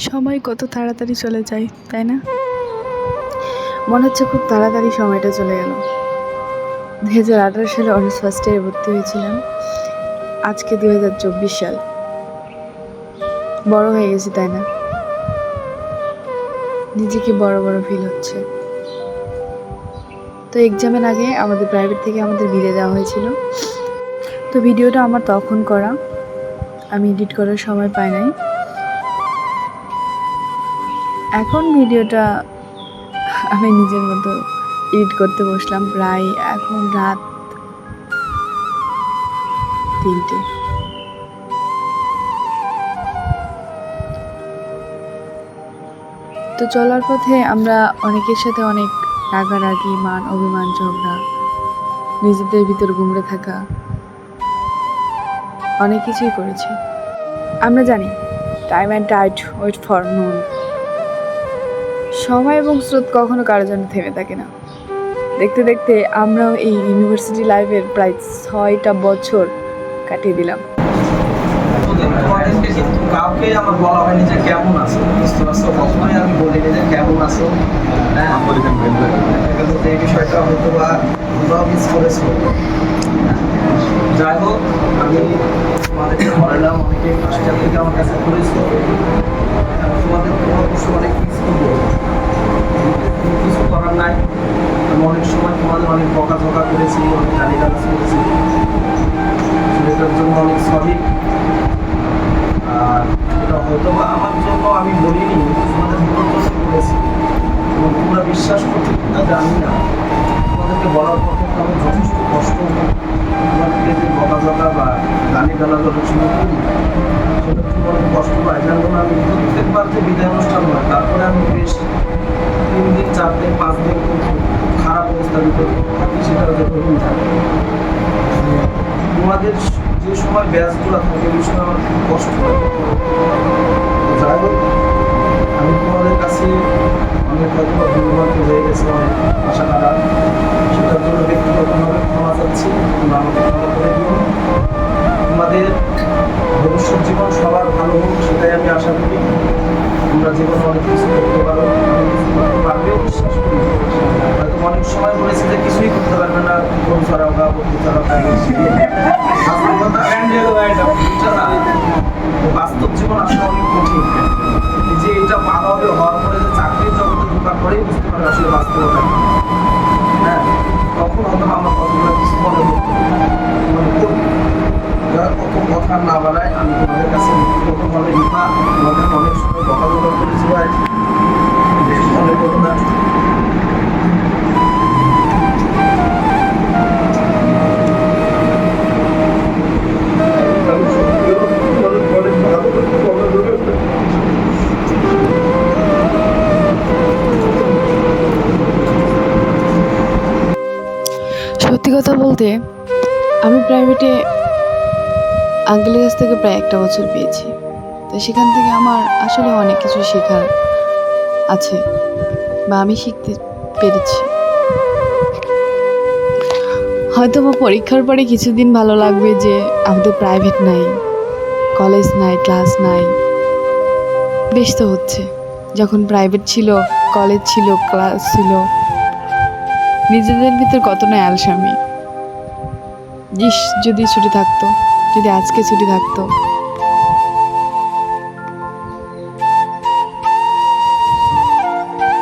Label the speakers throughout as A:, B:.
A: সময় কত তাড়াতাড়ি চলে যায়, তাই না? মনে হচ্ছে খুব তাড়াতাড়ি সময়টা চলে গেল। 2018 সালে অনার্স ফার্স্ট ইয়ারে ভর্তি হয়েছিলাম। আজকে 2024 সাল। বড় হয়ে গেছি, তাই না? নিজেকে বড় বড় ফিল হচ্ছে। তো এক্সামের আগে আমাদের প্রাইভেট থেকে আমাদের বিদায় দেওয়া হয়েছিল। তো ভিডিওটা আমার তখন করা, আমি এডিট করার সময় পাই নাই। এখন ভিডিওটা আমি নিজের মতো এডিট করতে বসলাম। প্রায় এখন রাত 3টে। তো চলার পথে আমরা অনেকের সাথে অনেক রাগারাগি, মান অভিমান, ঝগড়া, নিজেদের ভিতর গুমড়ে থাকা, অনেক কিছুই করেছি। আমরা জানি time and tide wait for none. সময় এবং স্রোত কখনো কারোর জন্য থেমে থাকে না। দেখতে দেখতে আমরাও এই ইউনিভার্সিটি লাইফের প্রায় 6টা বছর কাটিয়ে দিলাম।
B: কাউকে আমার বলা হয়নি যে কেমন আছো, বুঝতে পারছো? কখনোই আমি বলিনি যে কেমন আছো। হ্যাঁ, এই বিষয়টা হয়তো বা তোমরাও মিস করেছো। যাই হোক, আমি তোমাদেরকে বললাম, অনেকে ফার্স্ট থেকে আমার কাছে করেছো, তোমাদের অবশ্য অনেক মিস করবো। কিছু করার নাই। আমি অনেক সময় তোমাদের অনেক বকাঝকা করেছি, অনেক গালিগালাজ করেছি, সেটার জন্য অনেক সরি। আর এটা হয়তো বা আমার জন্য আমি বলিনি, তোমাদের বিপর্যস্ত করেছি এবং তোমরা বিশ্বাস করতে কিনা জানি না। তোমাদেরকে বলার পর কিন্তু আমি যথেষ্ট কষ্ট, তোমাদেরকে যে বকাঝকা বা গালি গালাজ অনেক সময় করি, সেটা খুব অনেক কষ্ট পাই। যার জন্য আমি প্রত্যেকবার যে বিদায় অনুষ্ঠান হয়, তারপরে আমি বেশ 3 দিন 4 দিন 5 দিন খারাপ অবস্থার ভিতরে থাকি, সেটা হচ্ছে রুম থাকে। তোমাদের যে সময় ব্যাচগুলো থাকে ওই সময় আমার খুব কষ্ট হয়। যাই হোক, আমি তোমাদের কাছে অনেক হয়তো দুর্ভাগ্য হয়ে গেছে, অনেক আশা করা, সেটার জন্য ব্যক্তিগতভাবে ক্ষমা চাচ্ছি। তোমরা আমাকে ক্ষমা করে দিও। তোমাদের ভবিষ্যৎ জীবন সবার ভালো হোক, সেটাই আমি আশা করি। তোমরা জীবনে অনেক কিছু করতে পারো, অনেক কিছু করতে পারবেও বিশ্বাস করি। হয়তো অনেক সময় বলেছে যে কিছুই করতে পারবে না, ফোন ছাড়াও গা, বন্ধু ছাড়াও বাস্তব জীবন আসলে অনেক কঠিন। যে এটা মানবে হওয়ার পরে যে চাকরির জগতে ঢোকার পরেই বুঝতে পারে আসলে বাস্তবতা। হ্যাঁ, তখন হয়তো আমার কথাগুলো কিছু মনে করতে কত কথা না বাড়ায়, আমি তোমাদের কাছে ব্যক্তিগতভাবে রিপা তোমাদের অনেক সময় বকাঝকা করেছি ভাই, মনে করো না।
A: সত্যি কথা বলতে, আমি প্রাইভেটে আঙ্কেলের কাছ থেকে প্রায় 1টা বছর পেয়েছি। তো সেখান থেকে আমার আসলে অনেক কিছু শেখার আছে, বা আমি শিখতে পেরেছি। হয়তো বা পরীক্ষার পরে কিছুদিন ভালো লাগবে যে আমাদের প্রাইভেট নাই, কলেজ নাই, ক্লাস নাই। বেশ তো হচ্ছে, যখন প্রাইভেট ছিল, কলেজ ছিল, ক্লাস ছিল, নিজেদের ভিতর কত না অ্যালসামি। যদি ছুটি থাকতো, যদি আজকে ছুটি থাকতো।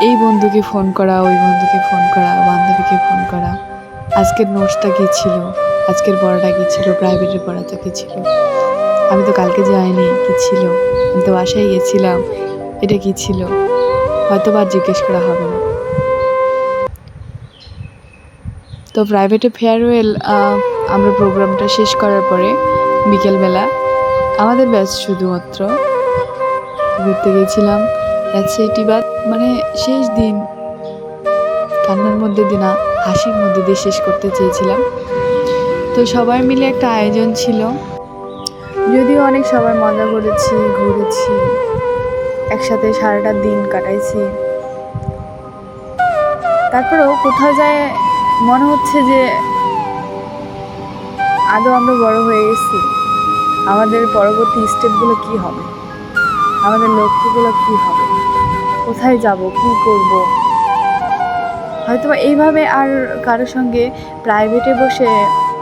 A: এই বন্ধুকে ফোন করা, ওই বন্ধুকে ফোন করা, বান্ধবীকে ফোন করা, আজকের নোটসটা কী ছিল, আজকের পড়াটা কী ছিল, প্রাইভেটের পড়াটা কী ছিল, আমি তো কালকে যাইনি, কী ছিল, আমি তো বাসায় গেছিলাম, এটা কী ছিল, হয়তো বা জিজ্ঞেস করা হবে না। তো প্রাইভেটে ফেয়ারওয়েল, আমরা প্রোগ্রামটা শেষ করার পরে বিকেলবেলা আমাদের ব্যাচ শুধুমাত্র ঘুরতে গেছিলাম রাজশাহী বাদ। মানে শেষ দিন কান্নার মধ্যে দিয়ে না, হাসির মধ্যে দিয়ে শেষ করতে চেয়েছিলাম। তো সবাই মিলে একটা আয়োজন ছিল, যদিও অনেক সবাই মজা করেছি, ঘুরেছি, একসাথে সারাটা দিন কাটাইছি। তারপরেও কোথাও যায় মনে হচ্ছে যে আদৌ আমরা বড় হয়ে গেছি, আমাদের পরবর্তী স্টেপগুলো কি হবে, আমাদের লক্ষ্যগুলো কী হবে, কোথায় যাব, কি করব। হয়তো এইভাবে আর কারোর সঙ্গে প্রাইভেটে বসে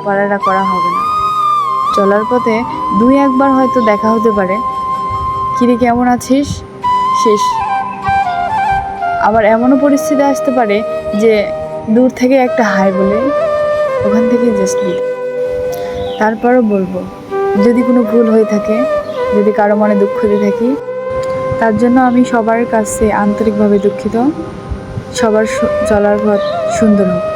A: পড়াটা করা হবে না। চলার পথে 2-1বার হয়তো দেখা হতে পারে, কিরে কেমন আছিস, শেষ। আবার এমনও পরিস্থিতি আসতে পারে যে দূর থেকে একটা হাই বলে ওখান থেকে জাস্ট তারপরও বলবো, যদি কোনো ভুল হয়ে থাকে, যদি কারো মনে দুঃখ দিয়ে থাকি, তার জন্য আমি সবার কাছে আন্তরিকভাবে দুঃখিত। সবার চলার পথ সুন্দর হোক।